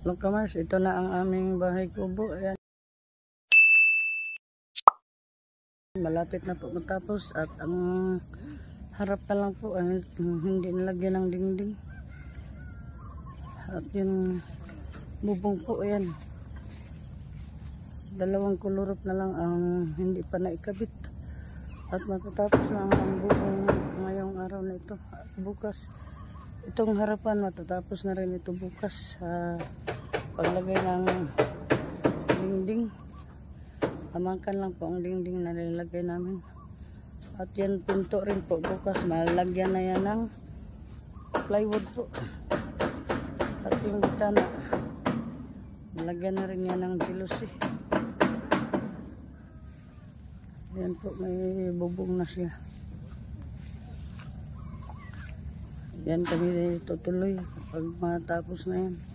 Look kamars, ito na ang aming bahay kubo. Ayan. Malapit na po matapos at ang harap pa lang po ay hindi nalagyan ng dingding. At yung bubong po, ayan. Dalawang kulurot na lang ang hindi pa naikabit. At matatapos na ang bubong ngayong araw na ito. At bukas, itong harapan matatapos na rin ito bukas. Paglagay ng dingding. Amangkan lang po ang dingding na nilalagay namin. At yan pinto rin po bukas. Malagyan na yan ng plywood po. At yung bitana, malagyan na rin yan ng jealousy. Yan po, may bubong na siya. Yan kami tutuloy pag matapos na yan.